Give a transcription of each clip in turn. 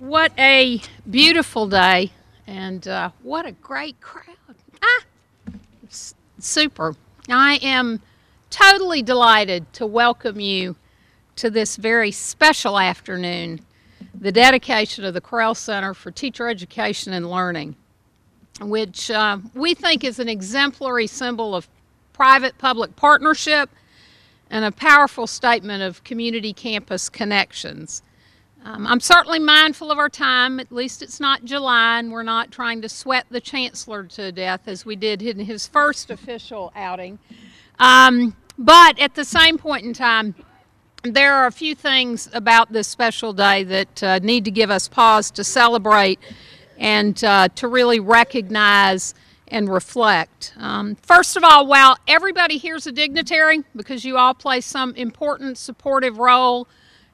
What a beautiful day, and what a great crowd. Super. I am totally delighted to welcome you to this very special afternoon, the dedication of the Correll Center for Teacher Education and Learning, which we think is an exemplary symbol of private-public partnership and a powerful statement of community campus connections. I'm certainly mindful of our time. At least it's not July, and we're not trying to sweat the Chancellor to death as we did in his first official outing. But at the same point in time, there are a few things about this special day that need to give us pause to celebrate and to really recognize and reflect. First of all, while everybody here's a dignitary, because you all play some important supportive role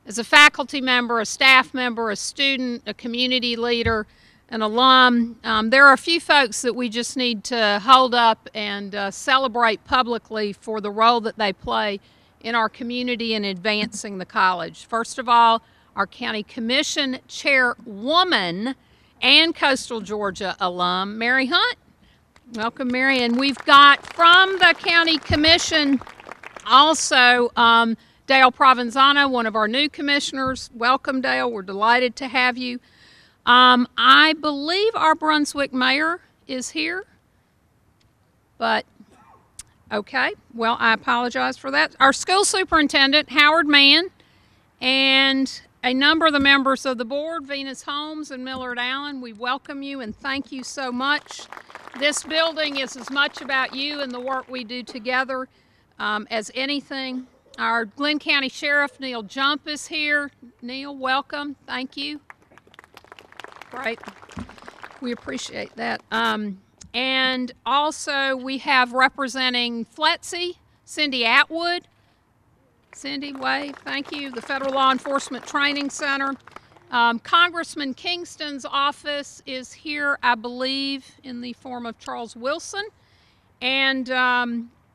as a faculty member, a staff member, a student, a community leader, an alum, there are a few folks that we just need to hold up and celebrate publicly for the role that they play in our community in advancing the college. First of all, our County Commission Chairwoman and Coastal Georgia alum, Mary Hunt. Welcome, Mary. And we've got from the County Commission also Dale Provenzano, one of our new commissioners. Welcome, Dale. We're delighted to have you. I believe our Brunswick mayor is here, but okay. Well, I apologize for that. Our school superintendent, Howard Mann, and a number of the members of the board, Venus Holmes and Millard Allen, we welcome you and thank you so much. This building is as much about you and the work we do together as anything. Our Glenn County Sheriff, Neil Jump, is here. Neil, welcome. Thank you. Great. We appreciate that. And also we have representing FLETC, Cindy Atwood. Cindy, wave. Thank you. The Federal Law Enforcement Training Center. Congressman Kingston's office is here, I believe, in the form of Charles Wilson. And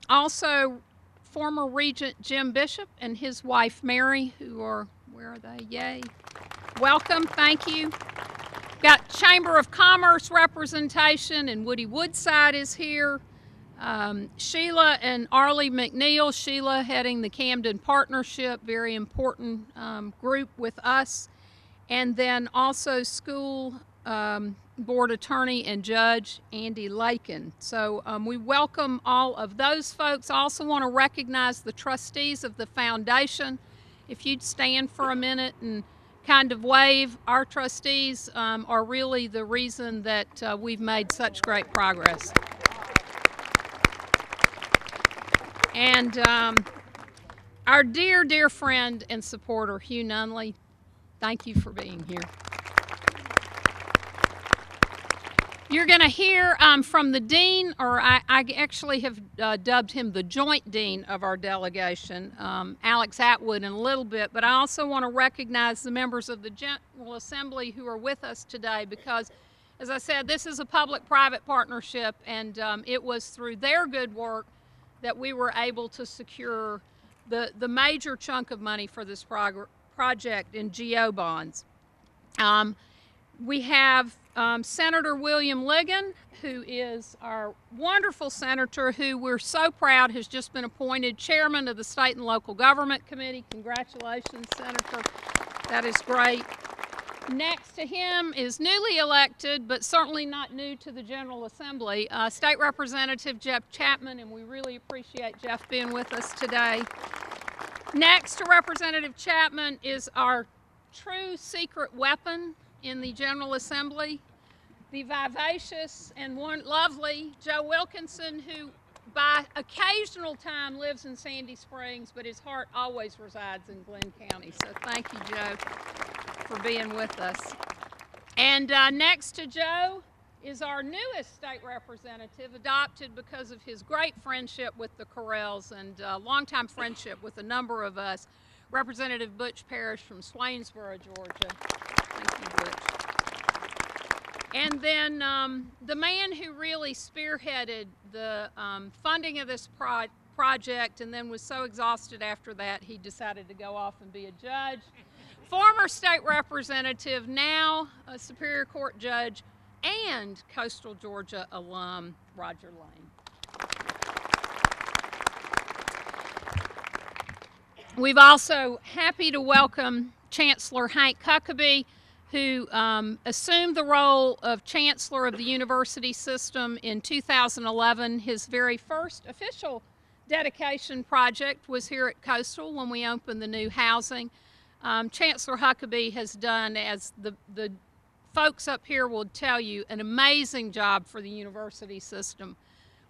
also former Regent Jim Bishop and his wife Mary, who are, where are they? Yay. Welcome, thank you. Got Chamber of Commerce representation, and Woody Woodside is here. Sheila and Arlie McNeil, Sheila heading the Camden Partnership, very important group with us. And then also school board attorney and judge Andy Lakin. So we welcome all of those folks. I also want to recognize the trustees of the foundation. If you'd stand for a minute and kind of wave. Our trustees are really the reason that we've made such great progress. And our dear, dear friend and supporter, Hugh Nunley, thank you for being here. You're going to hear from the dean, or I actually have dubbed him the joint dean of our delegation, Alex Atwood, in a little bit, but I also want to recognize the members of the General Assembly who are with us today because, as I said, this is a public-private partnership, and it was through their good work that we were able to secure the major chunk of money for this project in GO bonds. We have Senator William Ligon, who is our wonderful senator who we're so proud has just been appointed chairman of the State and Local Government Committee. Congratulations, Senator. That is great. Next to him is newly elected, but certainly not new to the General Assembly, State Representative Jeff Chapman, and we really appreciate Jeff being with us today. Next to Representative Chapman is our true secret weapon in the General Assembly, the vivacious and lovely Joe Wilkinson, who by occasional time lives in Sandy Springs, but his heart always resides in Glenn County. So thank you, Joe, for being with us. And next to Joe is our newest state representative, adopted because of his great friendship with the Corrells and longtime friendship with a number of us, Representative Butch Parrish from Swainsboro, Georgia. Thank you, Butch. And then the man who really spearheaded the funding of this project and then was so exhausted after that he decided to go off and be a judge, former state representative, now a Superior Court judge, and Coastal Georgia alum, Roger Lane. We've also happy to welcome Chancellor Hank Huckabee, who assumed the role of Chancellor of the University System in 2011. His very first official dedication project was here at Coastal when we opened the new housing. Chancellor Huckabee has done, as the folks up here will tell you, an amazing job for the university system.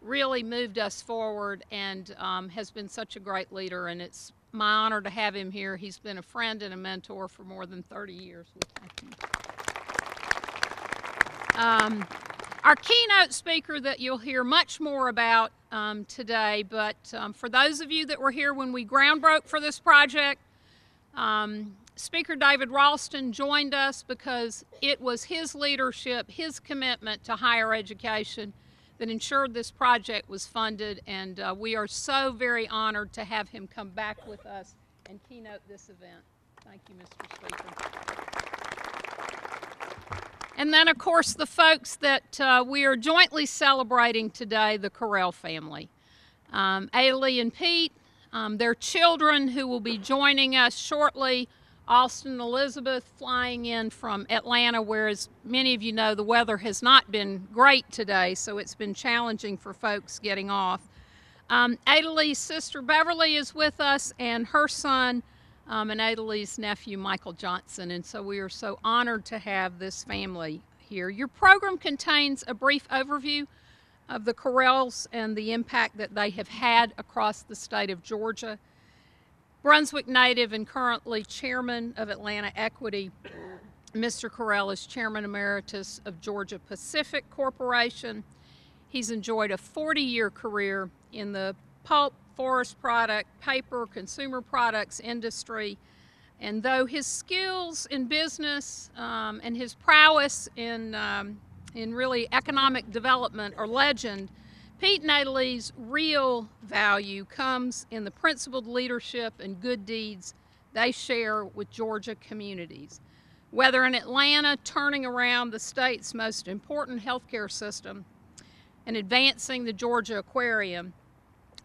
Really moved us forward and has been such a great leader, and it's my honor to have him here. He's been a friend and a mentor for more than 30 years. We thank him. Our keynote speaker that you'll hear much more about today, but for those of you that were here when we ground broke for this project, Speaker David Ralston joined us because it was his leadership, his commitment to higher education that ensured this project was funded, and we are so very honored to have him come back with us and keynote this event. Thank you, Mr. Speaker. And then, of course, the folks that we are jointly celebrating today, the Correll family. Ailey and Pete, their children who will be joining us shortly, Austin and Elizabeth flying in from Atlanta, where, as many of you know, the weather has not been great today, so it's been challenging for folks getting off. Ailey's sister Beverly is with us, and her son and Ailey's nephew Michael Johnson, and so we are so honored to have this family here. Your program contains a brief overview of the Corrells and the impact that they have had across the state of Georgia. Brunswick native and currently chairman of Atlanta Equity, Mr. Correll is chairman emeritus of Georgia Pacific Corporation. He's enjoyed a 40-year career in the pulp, forest product, paper, consumer products industry. And though his skills in business and his prowess in really economic development are legend, Pete and Ailey's real value comes in the principled leadership and good deeds they share with Georgia communities. Whether in Atlanta, turning around the state's most important healthcare system and advancing the Georgia Aquarium,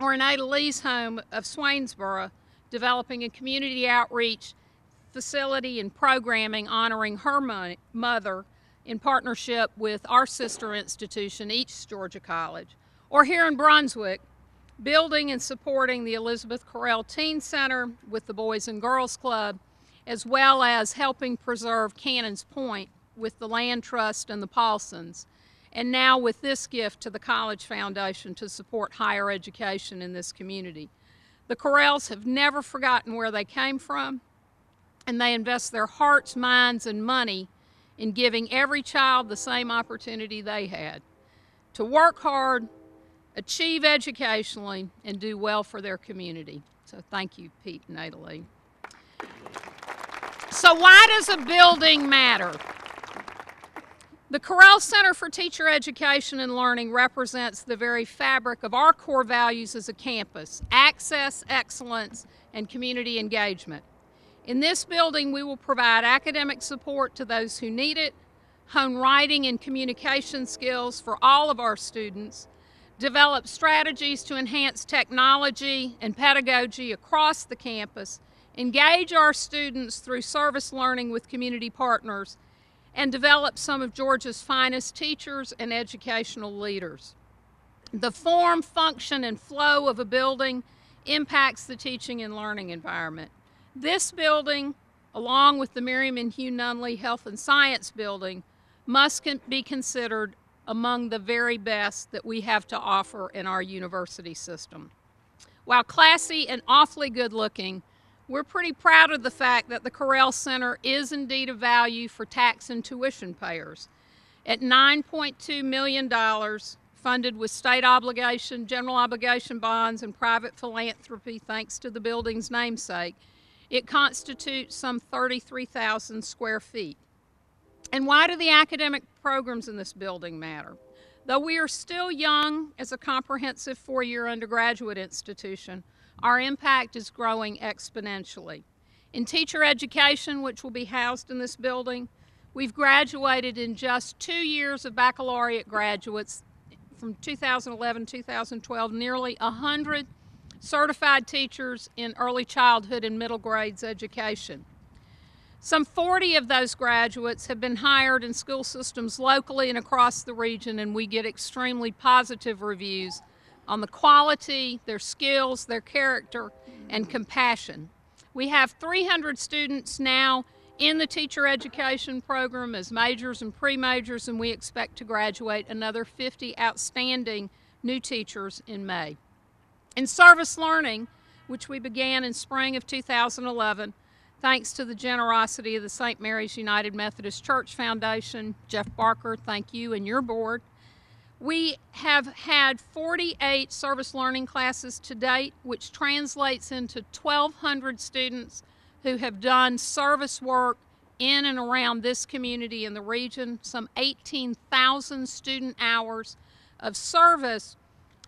or in Ailey's home of Swainsboro, developing a community outreach facility and programming honoring her mother in partnership with our sister institution, East Georgia College. Or here in Brunswick, building and supporting the Elizabeth Correll Teen Center with the Boys and Girls Club, as well as helping preserve Cannons Point with the Land Trust and the Paulsons, and now with this gift to the College Foundation to support higher education in this community. The Corrells have never forgotten where they came from, and they invest their hearts, minds, and money in giving every child the same opportunity they had to work hard, achieve educationally, and do well for their community. So thank you, Pete and Ailey. So why does a building matter? The Correll Center for Teacher Education and Learning represents the very fabric of our core values as a campus: access, excellence, and community engagement. In this building, we will provide academic support to those who need it, hone writing and communication skills for all of our students, develop strategies to enhance technology and pedagogy across the campus, engage our students through service learning with community partners, and develop some of Georgia's finest teachers and educational leaders. The form, function, and flow of a building impacts the teaching and learning environment. This building, along with the Miriam and Hugh Nunley Health and Science Building, must be considered among the very best that we have to offer in our university system. While classy and awfully good looking, we're pretty proud of the fact that the Correll Center is indeed of value for tax and tuition payers. At $9.2 million, funded with state obligation, general obligation bonds, and private philanthropy thanks to the building's namesake, it constitutes some 33,000 square feet. And why do the academic programs in this building matter? Though we are still young as a comprehensive four-year undergraduate institution, our impact is growing exponentially. In teacher education, which will be housed in this building, we've graduated in just 2 years of baccalaureate graduates from 2011-2012, nearly 100 certified teachers in early childhood and middle grades education. Some 40 of those graduates have been hired in school systems locally and across the region, and we get extremely positive reviews on the quality, their skills, their character, and compassion. We have 300 students now in the teacher education program as majors and pre-majors, and we expect to graduate another 50 outstanding new teachers in May. In service learning, which we began in spring of 2011, thanks to the generosity of the St. Mary's United Methodist Church Foundation, Jeff Barker, thank you and your board. We have had 48 service learning classes to date, which translates into 1,200 students who have done service work in and around this community in the region, some 18,000 student hours of service,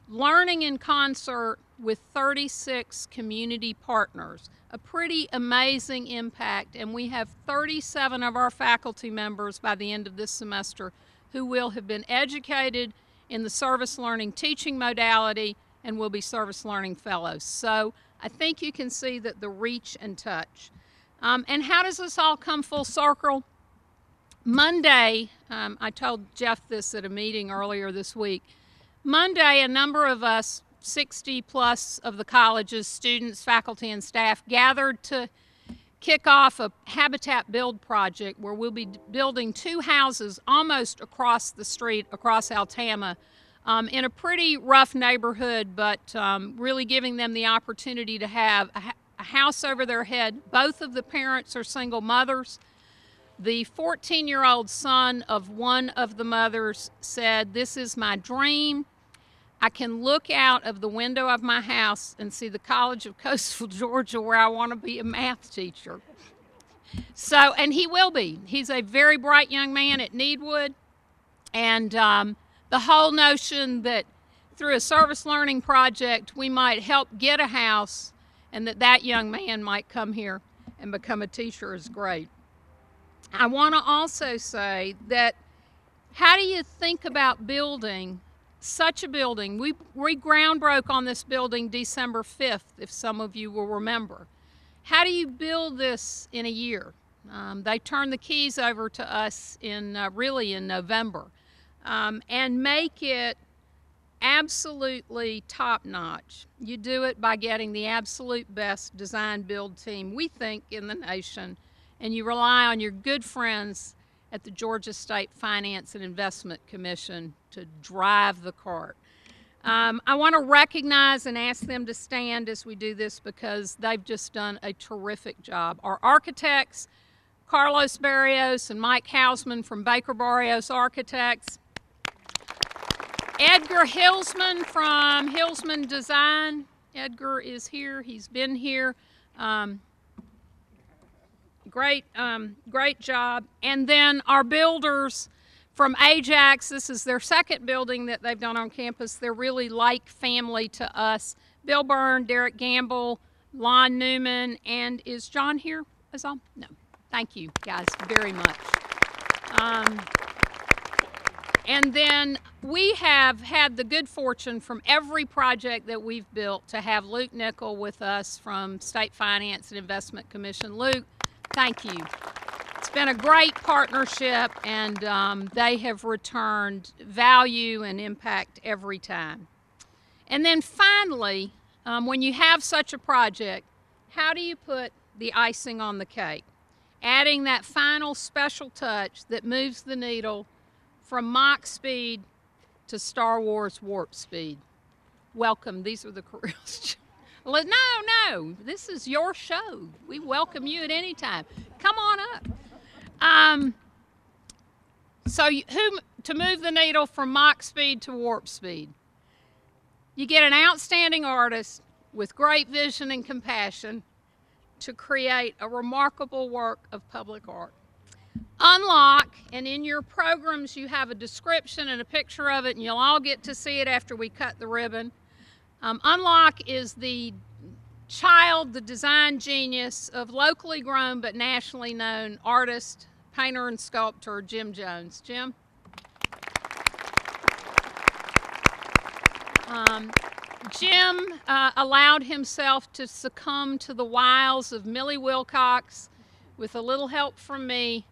learning in concert with 36 community partners. A pretty amazing impact, and we have 37 of our faculty members by the end of this semester who will have been educated in the service learning teaching modality and will be service learning fellows. So I think you can see that the reach and touch. And how does this all come full circle? Monday, I told Jeff this at a meeting earlier this week. Monday, a number of us, 60 plus of the college's students, faculty, and staff gathered to kick off a habitat build project where we'll be building 2 houses almost across the street, across Altama, in a pretty rough neighborhood, but really giving them the opportunity to have a house over their head. Both of the parents are single mothers. The 14-year-old son of one of the mothers said, "This is my dream. I can look out of the window of my house and see the College of Coastal Georgia where I want to be a math teacher." So, and he will be. He's a very bright young man at Needwood. And the whole notion that through a service learning project we might help get a house and that young man might come here and become a teacher is great. I want to also say that how do you think about building such a building? We ground broke on this building December 5th, if some of you will remember. How do you build this in a year? They turned the keys over to us really in November, and make it absolutely top-notch. You do it by getting the absolute best design build team, we think, in the nation, and you rely on your good friends at the Georgia State Finance and Investment Commission to drive the cart. I want to recognize and ask them to stand as we do this because they've just done a terrific job. Our architects, Carlos Barrios and Mike Hausman from Baker Barrios Architects, Edgar Hilsman from Hilsman Design. Edgar is here. He's been here. Great job. And then our builders from Ajax. This is their second building that they've done on campus. They're really like family to us. Bill Byrne, Derek Gamble, Lon Newman, and is John here as well? No. Thank you guys very much. And then we have had the good fortune from every project that we've built to have Luke Nickel with us from State Finance and Investment Commission. Luke, thank you. It's been a great partnership, and they have returned value and impact every time. And then finally, when you have such a project, how do you put the icing on the cake? Adding that final special touch that moves the needle from Mach speed to Star Wars warp speed. Welcome. These are the Corrells. No, this is your show. We welcome you at any time. Come on up. To move the needle from Mach speed to warp speed, you get an outstanding artist with great vision and compassion to create a remarkable work of public art. Unlock, and in your programs you have a description and a picture of it, and you'll all get to see it after we cut the ribbon. Unlock is the child, the design genius of locally grown but nationally known artist, painter, and sculptor Jim Jones. Jim? Jim allowed himself to succumb to the wiles of Millie Wilcox with a little help from me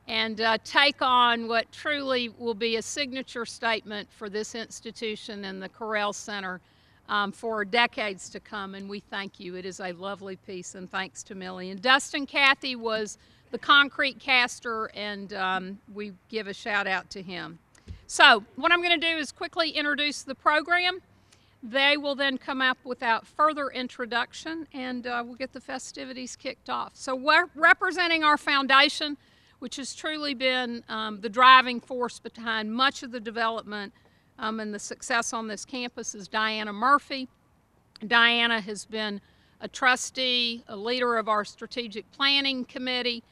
and take on what truly will be a signature statement for this institution and the Correll Center for decades to come, and we thank you. It is a lovely piece, and thanks to Millie. And Dustin Cathy was the concrete caster, and we give a shout out to him. So what I'm going to do is quickly introduce the program. They will then come up without further introduction, and we'll get the festivities kicked off. So we're representing our foundation, which has truly been the driving force behind much of the development and the success on this campus, is Diana Murphy. Diana has been a trustee, a leader of our strategic planning committee,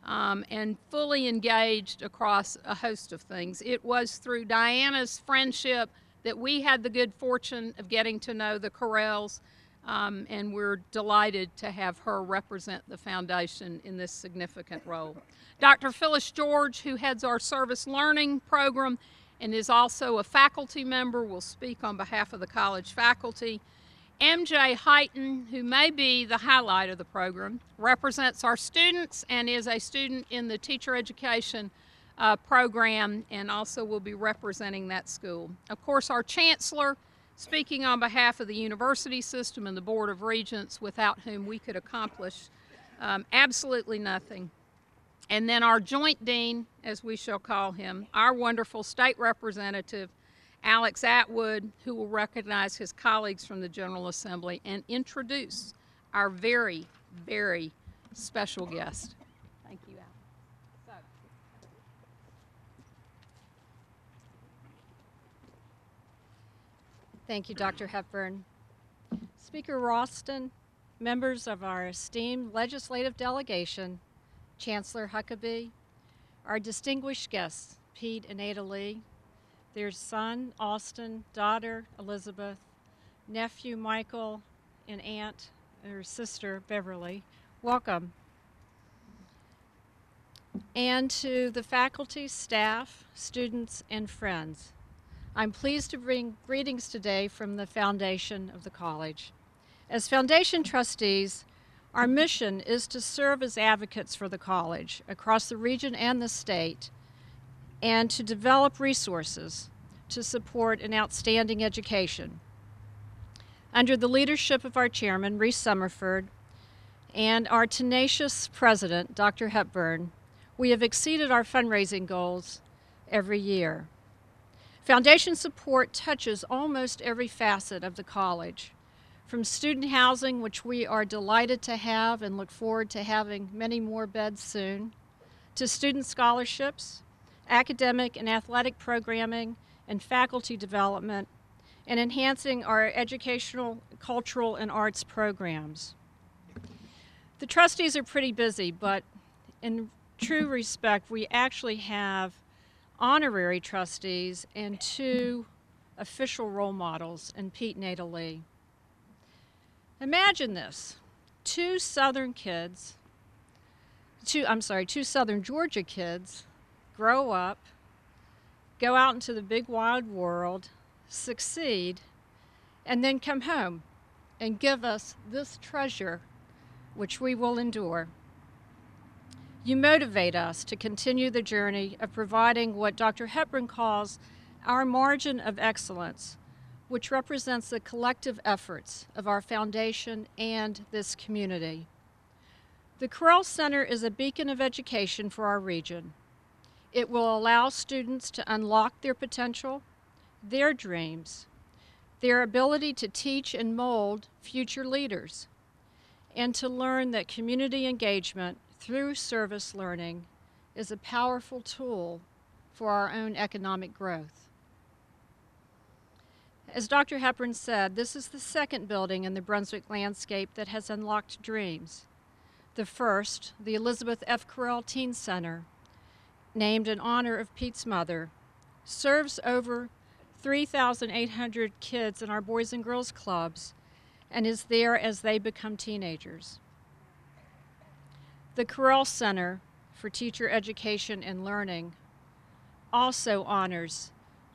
and fully engaged across a host of things. It was through Diana's friendship that we had the good fortune of getting to know the Corrells, and we're delighted to have her represent the foundation in this significant role. Dr. Phyllis George, who heads our service learning program and is also a faculty member, will speak on behalf of the college faculty. MJ Heighton, who may be the highlight of the program, represents our students and is a student in the teacher education program, and also will be representing that school. Of course, our chancellor, speaking on behalf of the university system and the Board of Regents, without whom we could accomplish absolutely nothing. And then our joint dean, as we shall call him, our wonderful state representative, Alex Atwood, who will recognize his colleagues from the General Assembly and introduce our very, very special guest. Thank you, Alex. Thank you, Dr. Hepburn. Speaker Ralston, members of our esteemed legislative delegation, Chancellor Huckabee, our distinguished guests, Pete and Ada Lee, their son, Austin, daughter, Elizabeth, nephew, Michael, and aunt, her sister, Beverly, welcome. And to the faculty, staff, students, and friends, I'm pleased to bring greetings today from the foundation of the college. As foundation trustees, our mission is to serve as advocates for the college across the region and the state, and to develop resources to support an outstanding education. Under the leadership of our chairman, Reese Summerford, and our tenacious president, Dr. Hepburn, we have exceeded our fundraising goals every year. Foundation support touches almost every facet of the college, from student housing, which we are delighted to have and look forward to having many more beds soon, to student scholarships, academic and athletic programming, and faculty development, and enhancing our educational, cultural, and arts programs. The trustees are pretty busy, but in true respect, we actually have honorary trustees and 2 official role models in Pete and Ada Lee. Imagine this, 2 Southern Georgia kids grow up, go out into the big wide world, succeed, and then come home and give us this treasure which we will endure. You motivate us to continue the journey of providing what Dr. Hepburn calls our margin of excellence, which represents the collective efforts of our foundation and this community. The Correll Center is a beacon of education for our region. It will allow students to unlock their potential, their dreams, their ability to teach and mold future leaders, and to learn that community engagement through service learning is a powerful tool for our own economic growth. As Dr. Hepburn said, this is the second building in the Brunswick landscape that has unlocked dreams. The first, the Elizabeth F. Correll Teen Center, named in honor of Pete's mother, serves over 3,800 kids in our Boys and Girls Clubs and is there as they become teenagers. The Correll Center for Teacher Education and Learning also honors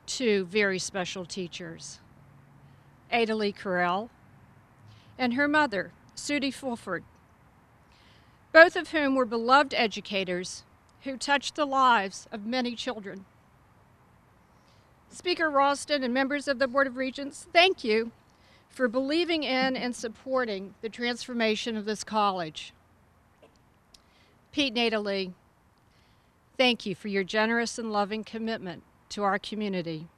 two very special teachers, Ada Lee Correll and her mother, Sudie Fulford, both of whom were beloved educators who touched the lives of many children. Speaker Ralston and members of the Board of Regents, thank you for believing in and supporting the transformation of this college. Pete and Ada Lee, thank you for your generous and loving commitment to our community,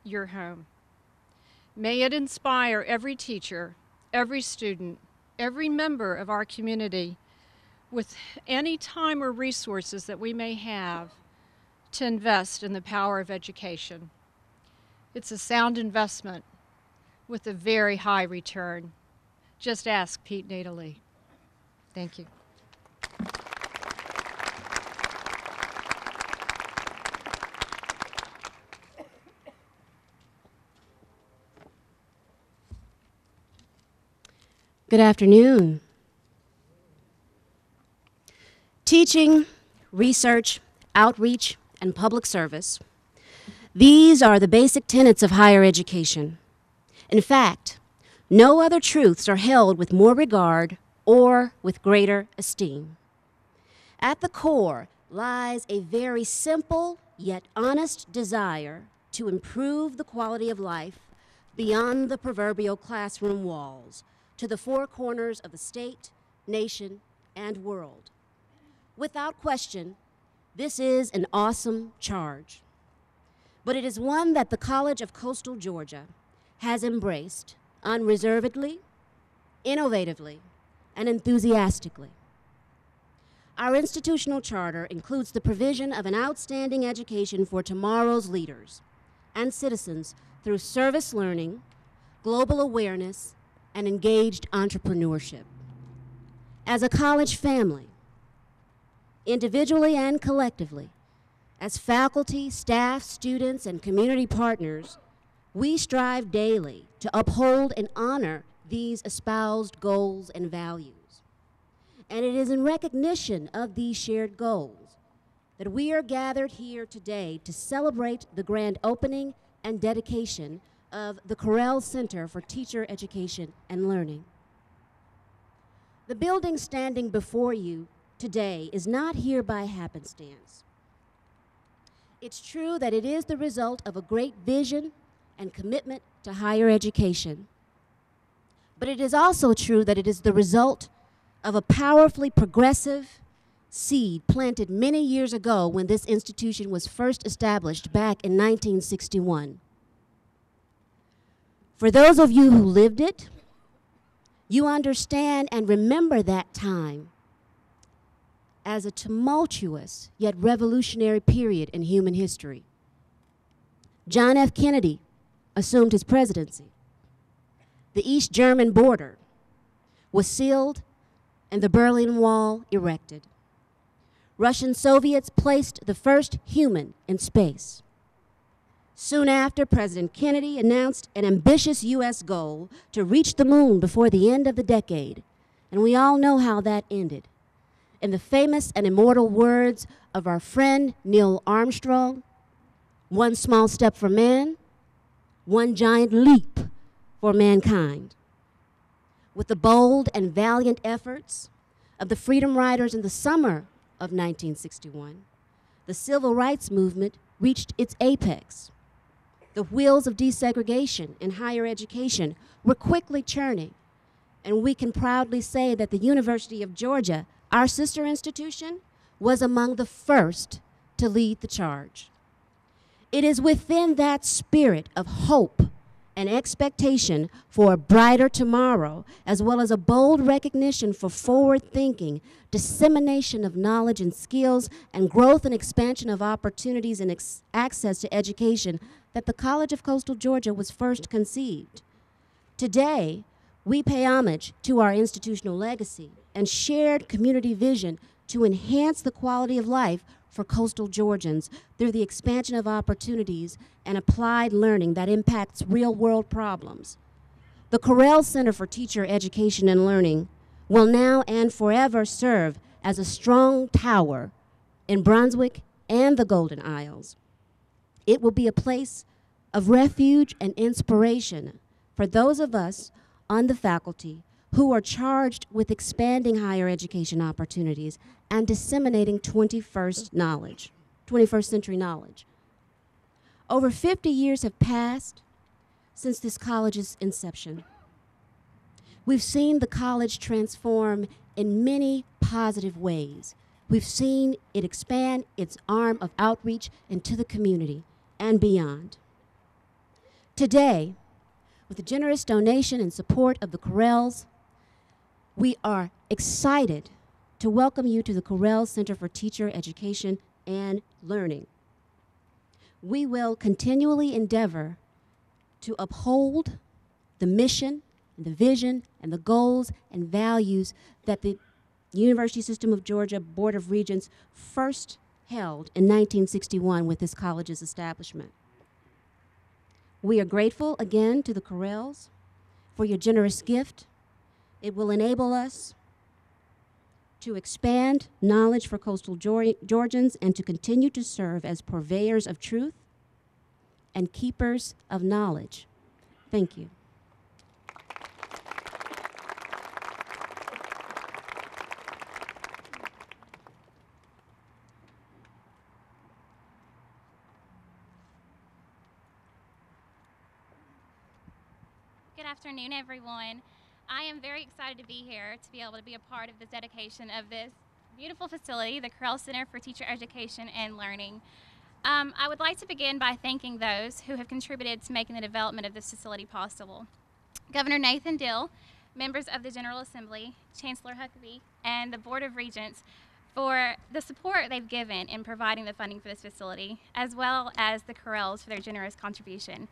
your home. May it inspire every teacher, every student, every member of our community with any time or resources that we may have to invest in the power of education. It's a sound investment with a very high return. Just ask Pete and Ada Lee. Thank you. Good afternoon. Teaching, research, outreach, and public service. These are the basic tenets of higher education. In fact, no other truths are held with more regard or with greater esteem. At the core lies a very simple yet honest desire to improve the quality of life beyond the proverbial classroom walls, to the four corners of the state, nation, and world. Without question, this is an awesome charge. But it is one that the College of Coastal Georgia has embraced unreservedly, innovatively, and enthusiastically. Our institutional charter includes the provision of an outstanding education for tomorrow's leaders and citizens through service learning, global awareness, and engaged entrepreneurship. As a college family, individually and collectively, as faculty, staff, students, and community partners, we strive daily to uphold and honor these espoused goals and values. And it is in recognition of these shared goals that we are gathered here today to celebrate the grand opening and dedication of the Correll Center for Teacher Education and Learning. The building standing before you today is not here by happenstance. It's true that it is the result of a great vision and commitment to higher education. But it is also true that it is the result of a powerfully progressive seed planted many years ago when this institution was first established back in 1961. For those of you who lived it, you understand and remember that time as a tumultuous yet revolutionary period in human history. John F. Kennedy assumed his presidency. The East German border was sealed and the Berlin Wall erected. Russian Soviets placed the first human in space. Soon after, President Kennedy announced an ambitious U.S. goal to reach the moon before the end of the decade, and we all know how that ended. In the famous and immortal words of our friend Neil Armstrong, one small step for man, one giant leap for mankind. With the bold and valiant efforts of the Freedom Riders in the summer of 1961, the civil rights movement reached its apex. The wheels of desegregation in higher education were quickly churning, and we can proudly say that the University of Georgia, our sister institution, was among the first to lead the charge. It is within that spirit of hope and expectation for a brighter tomorrow, as well as a bold recognition for forward-thinking, dissemination of knowledge and skills, and growth and expansion of opportunities and access to education, that the College of Coastal Georgia was first conceived. Today, we pay homage to our institutional legacy and shared community vision to enhance the quality of life for coastal Georgians through the expansion of opportunities and applied learning that impacts real-world problems. The Correll Center for Teacher Education and Learning will now and forever serve as a strong tower in Brunswick and the Golden Isles. It will be a place of refuge and inspiration for those of us on the faculty who are charged with expanding higher education opportunities and disseminating 21st century knowledge. Over 50 years have passed since this college's inception. We've seen the college transform in many positive ways. We've seen it expand its arm of outreach into the community and beyond. Today, with the generous donation and support of the Corrells, we are excited to welcome you to the Correll Center for Teacher Education and Learning. We will continually endeavor to uphold the mission and the vision and the goals and values that the University System of Georgia Board of Regents first held in 1961 with this college's establishment. We are grateful again to the Corrells for your generous gift. It will enable us to expand knowledge for coastal Georgians and to continue to serve as purveyors of truth and keepers of knowledge. Thank you. Good afternoon, everyone. I am very excited to be here to be able to be a part of this dedication of this beautiful facility, the Correll Center for Teacher Education and Learning. I would like to begin by thanking those who have contributed to making the development of this facility possible. Governor Nathan Dill, members of the General Assembly, Chancellor Huckabee, and the Board of Regents for the support they've given in providing the funding for this facility, as well as the Corrells for their generous contribution.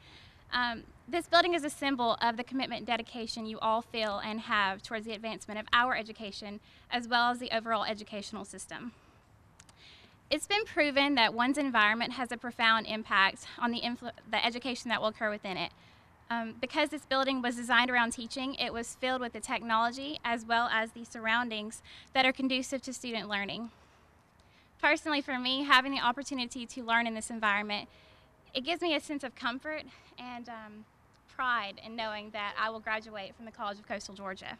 This building is a symbol of the commitment and dedication you all feel and have towards the advancement of our education, as well as the overall educational system. It's been proven that one's environment has a profound impact on the education that will occur within it. Because this building was designed around teaching, it was filled with the technology as well as the surroundings that are conducive to student learning. Personally, for me, having the opportunity to learn in this environment, it gives me a sense of comfort and pride in knowing that I will graduate from the College of Coastal Georgia.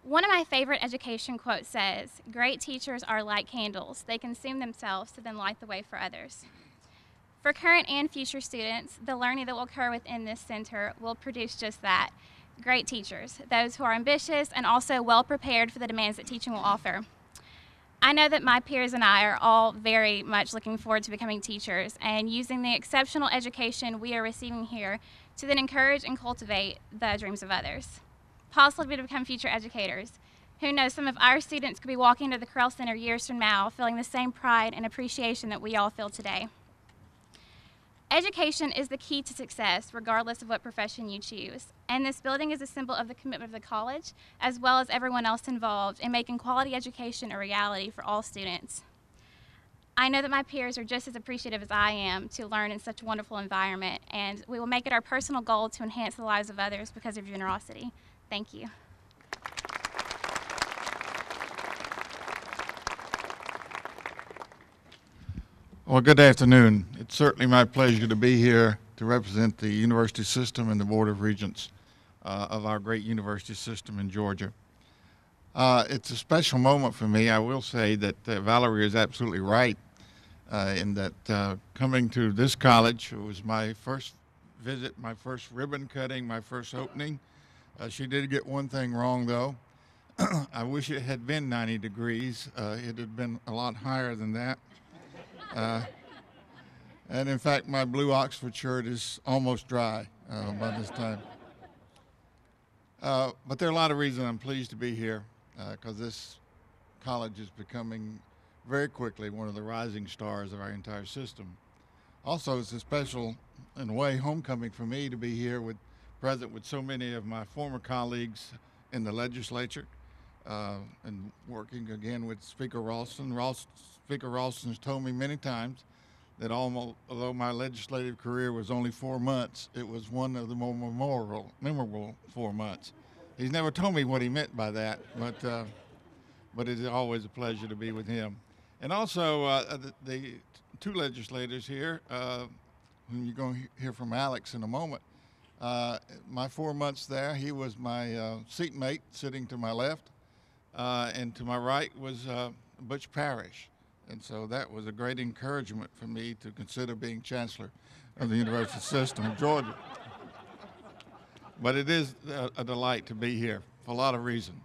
One of my favorite education quotes says, "Great teachers are like candles. They consume themselves to then light the way for others." For current and future students, the learning that will occur within this center will produce just that, great teachers, those who are ambitious and also well prepared for the demands that teaching will offer. I know that my peers and I are all very much looking forward to becoming teachers and using the exceptional education we are receiving here to then encourage and cultivate the dreams of others, possibly to become future educators. Who knows, some of our students could be walking into the Correll Center years from now feeling the same pride and appreciation that we all feel today. Education is the key to success, regardless of what profession you choose. And this building is a symbol of the commitment of the college, as well as everyone else involved in making quality education a reality for all students. I know that my peers are just as appreciative as I am to learn in such a wonderful environment, and we will make it our personal goal to enhance the lives of others because of your generosity. Thank you. Well, good afternoon. It's certainly my pleasure to be here to represent the university system and the Board of Regents of our great university system in Georgia. It's a special moment for me. I will say that Valerie is absolutely right in that coming to this college, it was my first visit, my first ribbon cutting, my first opening. She did get one thing wrong, though. I wish it had been 90 degrees. It had been a lot higher than that. And in fact, my blue Oxford shirt is almost dry by this time. But there are a lot of reasons I'm pleased to be here because this college is becoming very quickly one of the rising stars of our entire system. Also, it's a special, in a way, homecoming for me to be here present with so many of my former colleagues in the legislature and working again with Speaker Ralston. Speaker Ralston has told me many times that although my legislative career was only 4 months, it was one of the more memorable 4 months. He's never told me what he meant by that, but it is always a pleasure to be with him. And also the two legislators here, whom you're going to hear from Alex in a moment. My 4 months there, he was my seatmate sitting to my left, and to my right was Butch Parrish. And so that was a great encouragement for me to consider being chancellor of the University System of Georgia. But it is a delight to be here for a lot of reasons.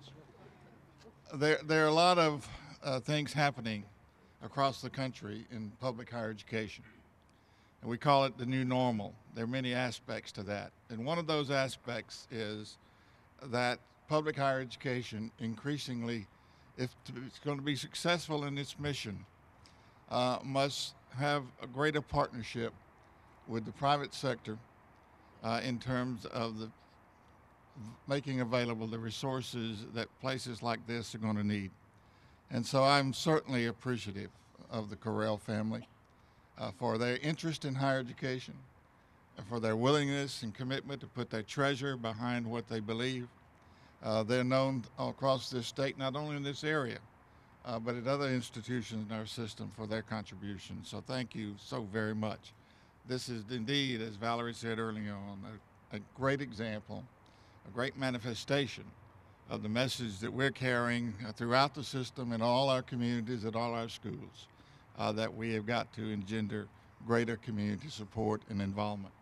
There are a lot of things happening across the country in public higher education. And we call it the new normal. There are many aspects to that. And one of those aspects is that public higher education increasingly, if it's going to be successful in its mission, must have a greater partnership with the private sector in terms of the making available the resources that places like this are going to need. And so I'm certainly appreciative of the Correll family for their interest in higher education, for their willingness and commitment to put their treasure behind what they believe. They're known across this state, not only in this area, but at other institutions in our system for their contributions. So thank you so very much. This is indeed, as Valerie said earlier on, a great example, a great manifestation of the message that we're carrying throughout the system in all our communities, at all our schools, that we have got to engender greater community support and involvement.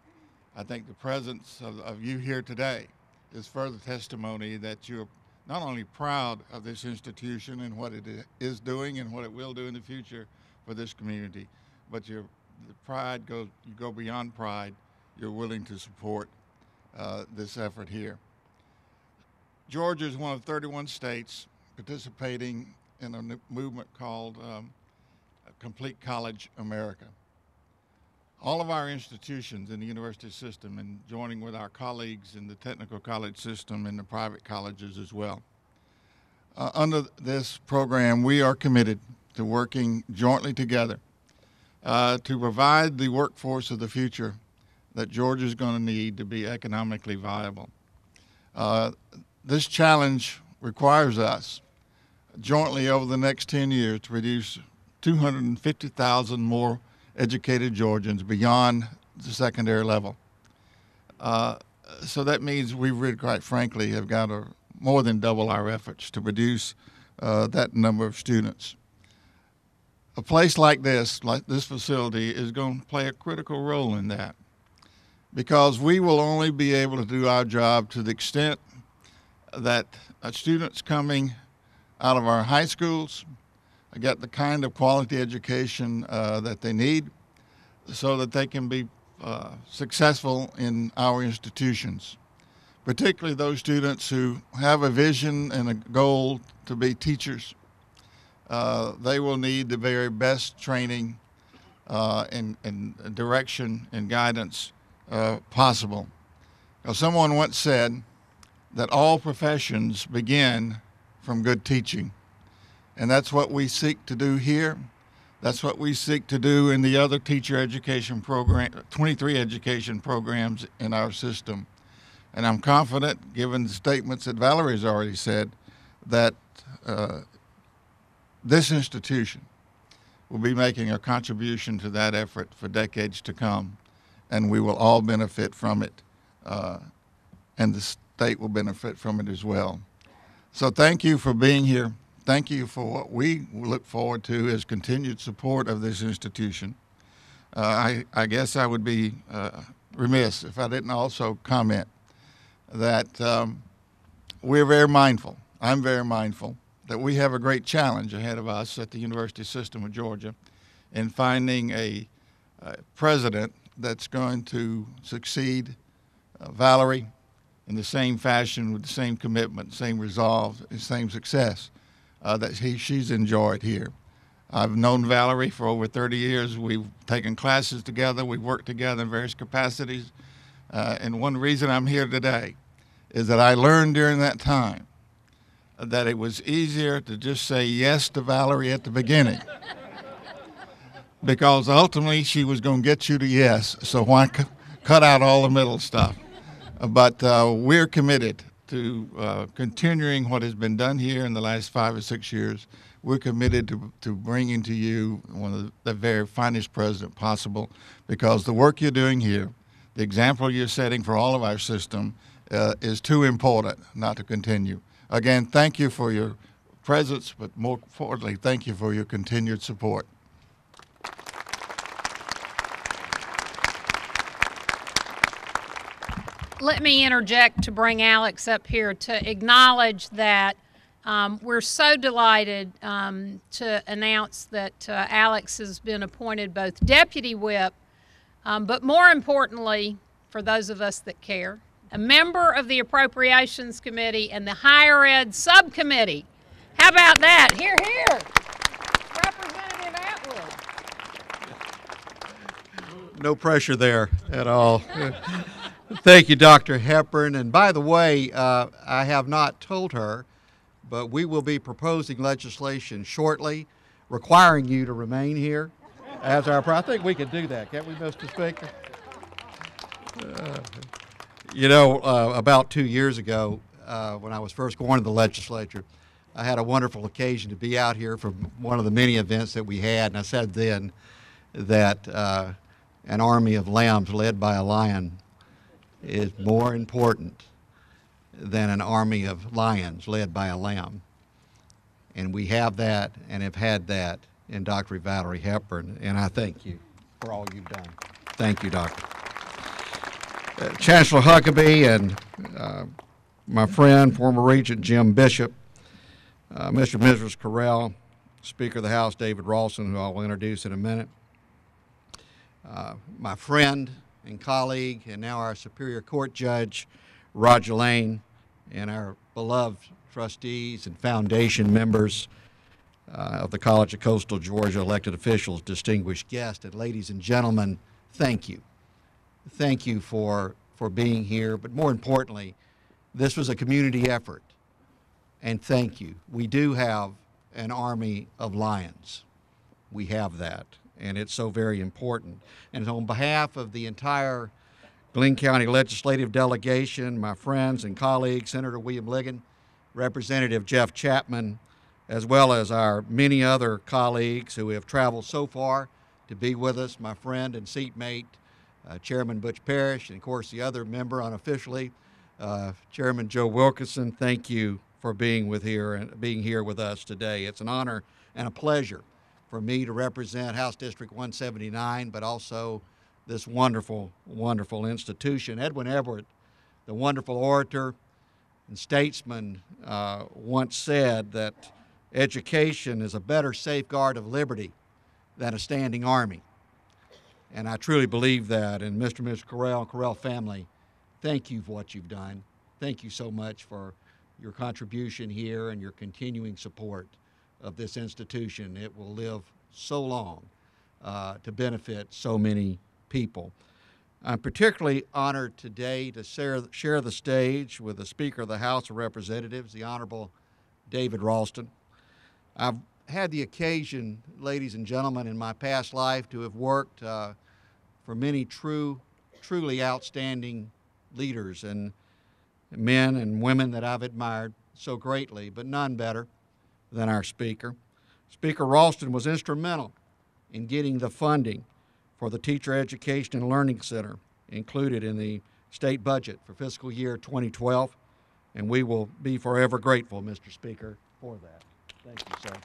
I think the presence of you here today is further testimony that you're not only proud of this institution and what it is doing and what it will do in the future for this community, but the pride you go beyond pride. You're willing to support this effort here. Georgia is one of 31 states participating in a movement called Complete College America. All of our institutions in the university system, and joining with our colleagues in the technical college system and the private colleges as well. Under this program, we are committed to working jointly together to provide the workforce of the future that Georgia is going to need to be economically viable. This challenge requires us jointly over the next 10 years to produce 250,000 more educated Georgians beyond the secondary level. So that means we really, quite frankly, have got to more than double our efforts to produce that number of students. A place like this facility, is going to play a critical role in that, because we will only be able to do our job to the extent that students coming out of our high schools get the kind of quality education that they need so that they can be successful in our institutions, particularly those students who have a vision and a goal to be teachers. They will need the very best training and direction and guidance possible. Now, someone once said that all professions begin from good teaching. And that's what we seek to do here. That's what we seek to do in the other teacher education program, 23 education programs in our system. And I'm confident, given the statements that Valerie's already said, that this institution will be making a contribution to that effort for decades to come, and we will all benefit from it, and the state will benefit from it as well. So thank you for being here. Thank you for what we look forward to as continued support of this institution. I guess I would be remiss if I didn't also comment that we're very mindful, I'm very mindful, that we have a great challenge ahead of us at the University System of Georgia in finding a president that's going to succeed Valerie in the same fashion, with the same commitment, same resolve, and same success that she's enjoyed here. I've known Valerie for over 30 years. We've taken classes together. We've worked together in various capacities. And one reason I'm here today is that I learned during that time that it was easier to just say yes to Valerie at the beginning because ultimately she was going to get you to yes. So why cut out all the middle stuff? But we're committed to continuing what has been done here in the last 5 or 6 years. We're committed to bringing to you one of the very finest president possible, because the work you're doing here, the example you're setting for all of our system, is too important not to continue. Again, thank you for your presence, but more importantly, thank you for your continued support. Let me interject to bring Alex up here to acknowledge that we're so delighted to announce that Alex has been appointed both Deputy Whip, but more importantly, for those of us that care, a member of the Appropriations Committee and the Higher Ed Subcommittee. How about that? Hear, hear. Representative Atwood. No pressure there at all. Thank you, Dr. Hepburn. And by the way, I have not told her, but we will be proposing legislation shortly requiring you to remain here as our I think we can do that, can't we, Mr. Speaker? About 2 years ago, when I was first going to the legislature, I had a wonderful occasion to be out here for one of the many events that we had, and I said then that an army of lambs led by a lion is more important than an army of lions led by a lamb. And we have that and have had that in Dr. Valerie Hepburn, and I thank you for all you've done. Thank you, Doctor. Chancellor Huckabee and my friend, former Regent Jim Bishop, Mr. and Mrs. Correll, Speaker of the House David Ralston, who I will introduce in a minute, my friend and colleague, and now our Superior Court Judge, Roger Lane, and our beloved trustees and foundation members of the College of Coastal Georgia, elected officials, distinguished guests, and ladies and gentlemen, thank you. Thank you for being here, but more importantly, this was a community effort, and thank you. We do have an army of lions. We have that, and it's so very important. And on behalf of the entire Glenn County Legislative Delegation, my friends and colleagues, Senator William Ligon, Representative Jeff Chapman, as well as our many other colleagues who have traveled so far to be with us, my friend and seatmate, Chairman Butch Parrish, and of course the other member unofficially, Chairman Joe Wilkinson, thank you for being here with us today. It's an honor and a pleasure for me to represent House District 179, but also this wonderful, wonderful institution. Edwin Everett, the wonderful orator and statesman, once said that education is a better safeguard of liberty than a standing army. And I truly believe that. And Mr. and Mrs. Correll and Correll family, thank you for what you've done. Thank you so much for your contribution here and your continuing support of this institution. It will live so long to benefit so many people. I'm particularly honored today to share the stage with the Speaker of the House of Representatives, the Honorable David Ralston. I've had the occasion, ladies and gentlemen, in my past life to have worked for many truly outstanding leaders and men and women that I've admired so greatly, but none better than our Speaker. Speaker Ralston was instrumental in getting the funding for the Teacher Education and Learning Center included in the state budget for fiscal year 2012, and we will be forever grateful, Mr. Speaker, for that. Thank you, sir.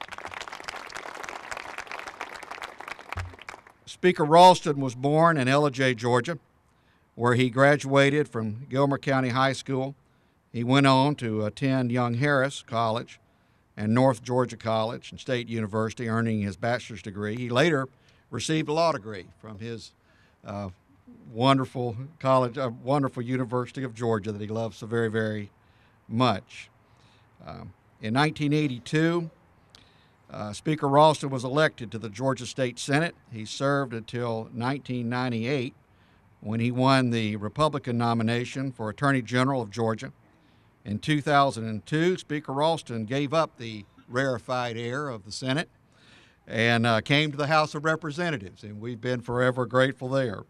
Speaker Ralston was born in Ellijay, Georgia, where he graduated from Gilmer County High School. He went on to attend Young Harris College and North Georgia College and State University, earning his bachelor's degree. He later received a law degree from his wonderful college, wonderful University of Georgia that he loved so very, very much. In 1982, Speaker Ralston was elected to the Georgia State Senate. He served until 1998 when he won the Republican nomination for Attorney General of Georgia. In 2002, Speaker Ralston gave up the rarefied air of the Senate and came to the House of Representatives, and we've been forever grateful there.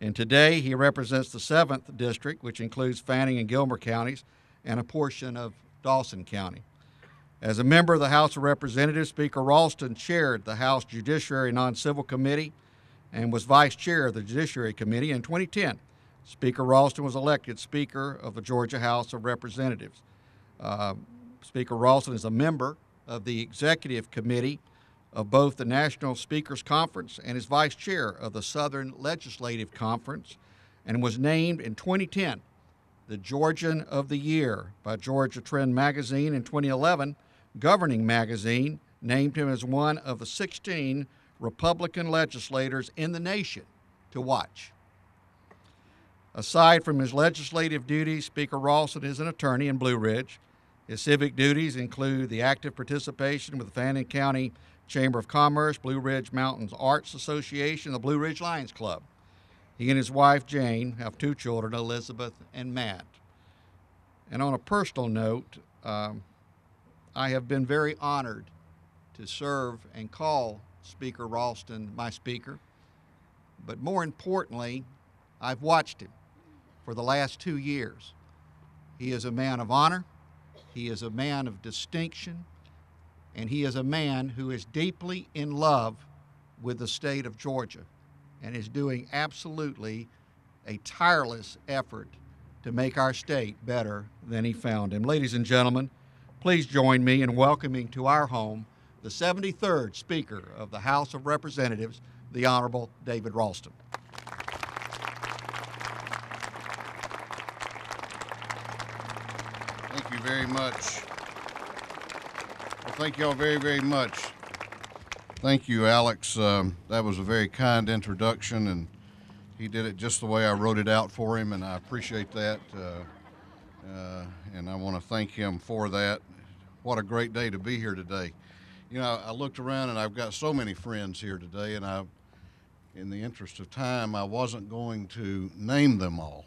And today he represents the 7th District, which includes Fanning and Gilmer counties and a portion of Dawson County. As a member of the House of Representatives, Speaker Ralston chaired the House Judiciary Non-Civil Committee and was vice chair of the Judiciary Committee. In 2010, Speaker Ralston was elected Speaker of the Georgia House of Representatives. Speaker Ralston is a member of the Executive Committee of both the National Speakers Conference and is vice chair of the Southern Legislative Conference, and was named in 2010 the Georgian of the Year by Georgia Trend Magazine. In 2011, Governing Magazine named him as one of the 16 Republican legislators in the nation to watch. Aside from his legislative duties, Speaker Ralston is an attorney in Blue Ridge. His civic duties include the active participation with the Fannin County Chamber of Commerce, Blue Ridge Mountains Arts Association, and the Blue Ridge Lions Club. He and his wife, Jane, have 2 children, Elizabeth and Matt. And on a personal note, I have been very honored to serve and call Speaker Ralston my speaker. But more importantly, I've watched him for the last 2 years. He is a man of honor, he is a man of distinction, and he is a man who is deeply in love with the state of Georgia and is doing absolutely a tireless effort to make our state better than he found him. Ladies and gentlemen, please join me in welcoming to our home the 73rd Speaker of the House of Representatives, the Honorable David Ralston. Thank you very much. Well, thank you all very, very much. Thank you, Alex. That was a very kind introduction, and he did it just the way I wrote it out for him, and I appreciate that. And I want to thank him for that. What a great day to be here today. You know, I looked around and I've got so many friends here today, and in the interest of time, I wasn't going to name them all.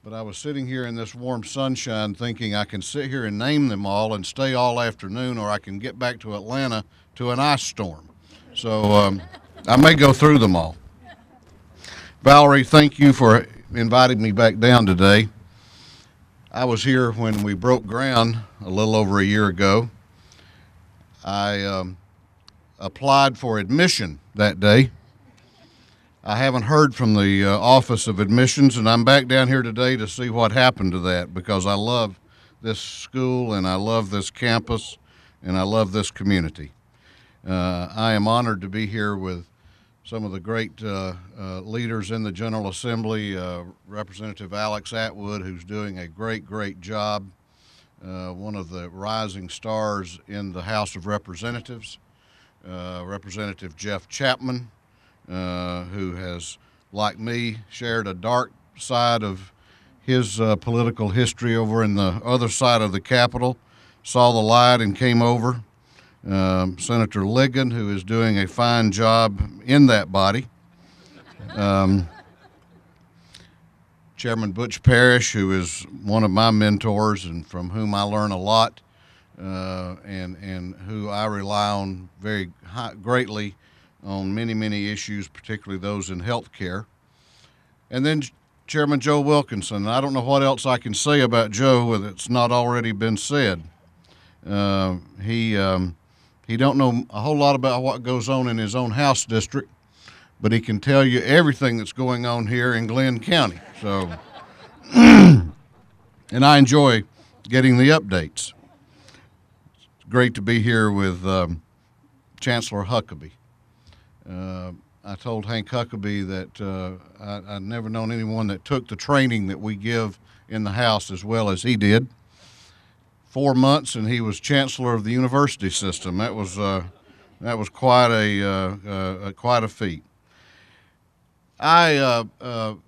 But I was sitting here in this warm sunshine thinking I can sit here and name them all and stay all afternoon, or I can get back to Atlanta to an ice storm. So I may go through them all. Valerie, thank you for inviting me back down today. I was here when we broke ground a little over a year ago. I applied for admission that day. I haven't heard from the Office of Admissions, and I'm back down here today to see what happened to that, because I love this school and I love this campus and I love this community. I am honored to be here with some of the great leaders in the General Assembly, Representative Alex Atwood, who's doing a great, great job, one of the rising stars in the House of Representatives, Representative Jeff Chapman, who has, like me, shared a dark side of his political history over in the other side of the Capitol, saw the light and came over. Senator Ligon, who is doing a fine job in that body. Chairman Butch Parrish, who is one of my mentors and from whom I learn a lot, and who I rely on greatly on many, many issues, particularly those in health care. And then Chairman Joe Wilkinson. I don't know what else I can say about Joe that's not already been said. He don't know a whole lot about what goes on in his own House district, but he can tell you everything that's going on here in Glenn County. So, and I enjoy getting the updates. It's great to be here with Chancellor Huckabee. I told Hank Huckabee that I'd never known anyone that took the training that we give in the House as well as he did. 4 months, and he was chancellor of the university system. That was quite a feat.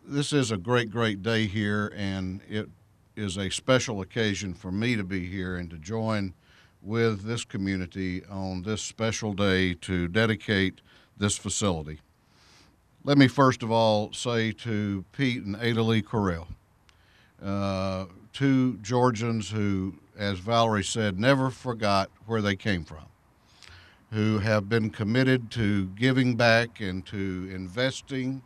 This is a great, great day here, and it is a special occasion for me to be here and to join with this community on this special day to dedicate this facility. Let me first of all say to Pete and Ada Lee Correll, 2 Georgians who, as Valerie said, never forgot where they came from, who have been committed to giving back and to investing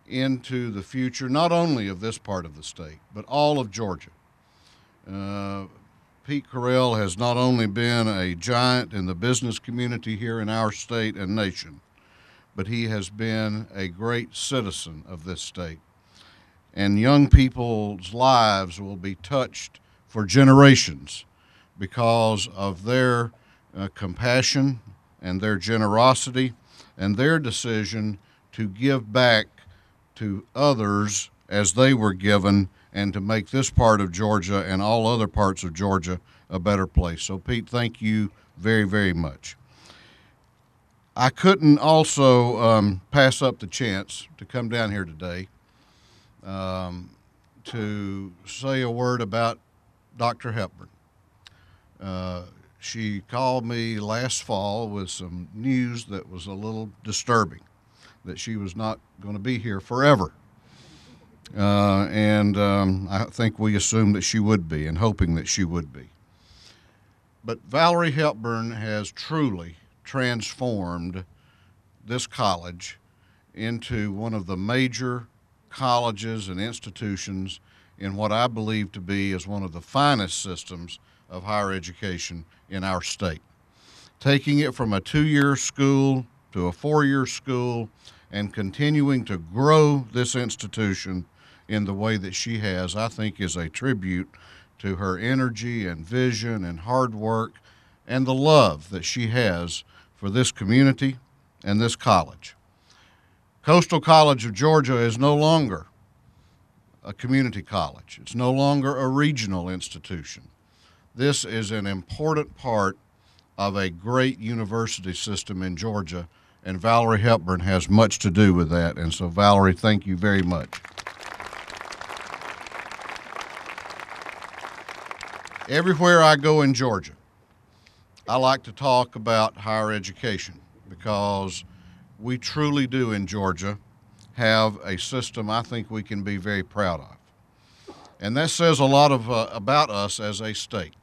into the future, not only of this part of the state, but all of Georgia. Pete Correll has not only been a giant in the business community here in our state and nation, but he has been a great citizen of this state. And young people's lives will be touched for generations because of their compassion and their generosity and their decision to give back to others as they were given, and to make this part of Georgia and all other parts of Georgia a better place. So, Pete, thank you very, very much. I couldn't also pass up the chance to come down here today to say a word about Dr. Hepburn. She called me last fall with some news that was a little disturbing, that she was not going to be here forever. And I think we assumed that she would be, and hoping that she would be. But Valerie Hepburn has truly transformed this college into one of the major colleges and institutions in what I believe to be as one of the finest systems of higher education in our state. Taking it from a 2-year school to a 4-year school and continuing to grow this institution in the way that she has, I think is a tribute to her energy and vision and hard work and the love that she has for this community and this college. Coastal College of Georgia is no longer a community college. It's no longer a regional institution. This is an important part of a great university system in Georgia, and Valerie Hepburn has much to do with that. And so, Valerie, thank you very much. Everywhere I go in Georgia, I like to talk about higher education, because we truly do in Georgia have a system I think we can be very proud of. And that says a lot about us as a state.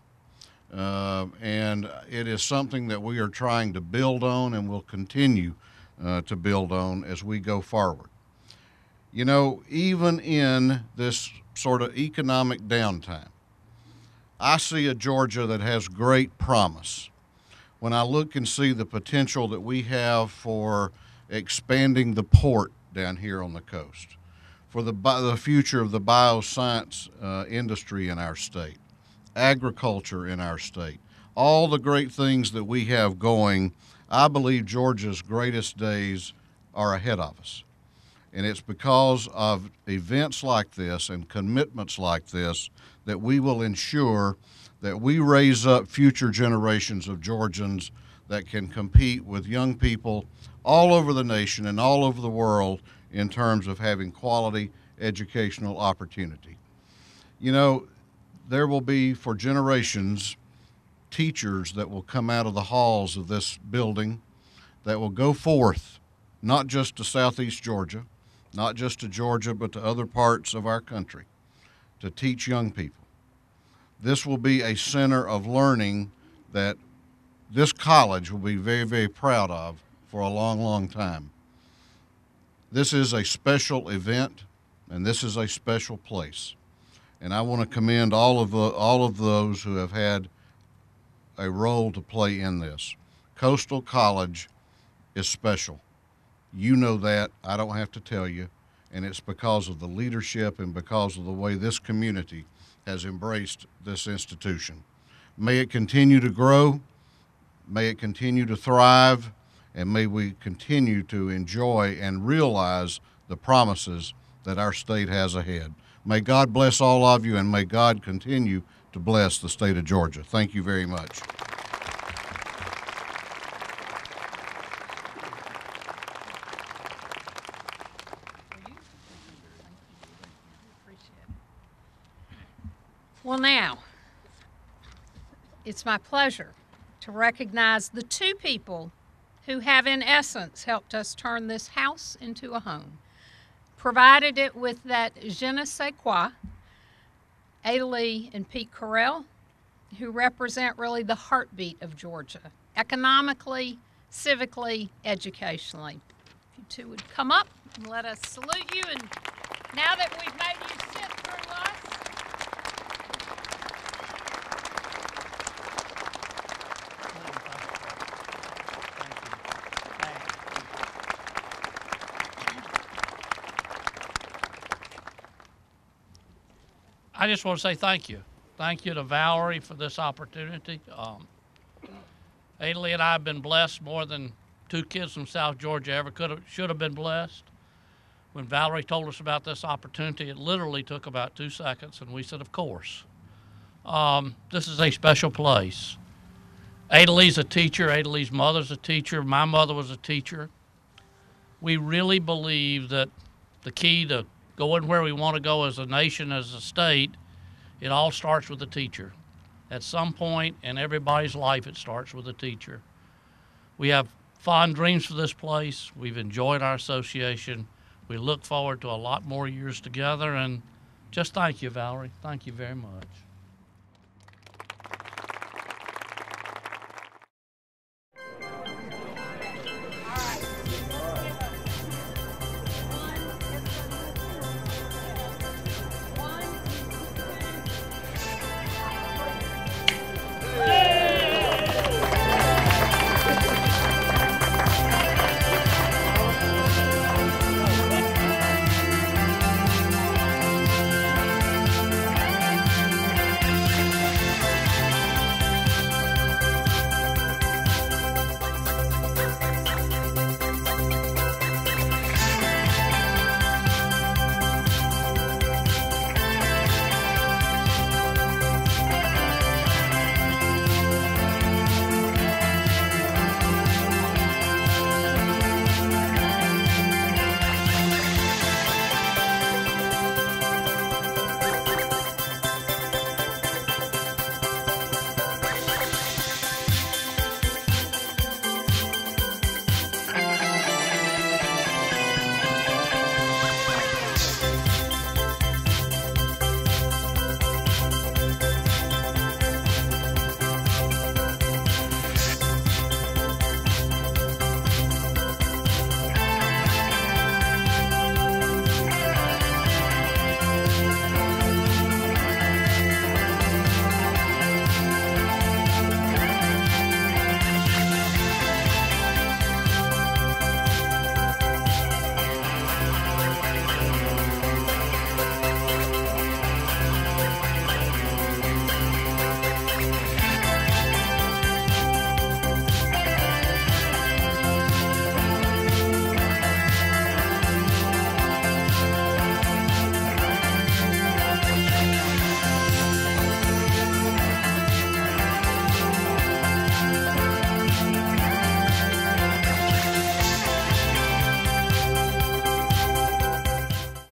And it is something that we are trying to build on and will continue to build on as we go forward. You know, even in this sort of economic downtime, I see a Georgia that has great promise. When I look and see the potential that we have for expanding the port down here on the coast, for the future of the bioscience industry in our state, agriculture in our state, all the great things that we have going, I believe Georgia's greatest days are ahead of us. And it's because of events like this and commitments like this that we will ensure that we raise up future generations of Georgians that can compete with young people all over the nation and all over the world in terms of having quality educational opportunity. You know, there will be, for generations, teachers that will come out of the halls of this building that will go forth, not just to Southeast Georgia, not just to Georgia, but to other parts of our country, to teach young people. This will be a center of learning that this college will be very, very proud of for a long, long time. This is a special event, and this is a special place. And I want to commend all of those who have had a role to play in this. Coastal College is special. You know that. I don't have to tell you. And it's because of the leadership and because of the way this community has embraced this institution. May it continue to grow. May it continue to thrive. And may we continue to enjoy and realize the promises that our state has ahead. May God bless all of you, and may God continue to bless the state of Georgia. Thank you very much. Well, now, it's my pleasure to recognize the two people who have, in essence, helped us turn this house into a home, provided it with that je ne sais quoi, Ada Lee and Pete Correll, who represent really the heartbeat of Georgia, economically, civically, educationally. If you two would come up and let us salute you. And now that we've made you sit through us, I just want to say thank you. Thank you to Valerie for this opportunity. Adley and I have been blessed more than two kids from South Georgia ever should have been blessed. When Valerie told us about this opportunity, it literally took about 2 seconds, and we said, of course. This is a special place. Adley's a teacher. Adley's mother's a teacher. My mother was a teacher. We really believe that the key to going where we want to go as a nation, as a state, it all starts with the teacher. At some point in everybody's life, it starts with a teacher. We have fond dreams for this place. We've enjoyed our association. We look forward to a lot more years together, and just thank you, Valerie. Thank you very much.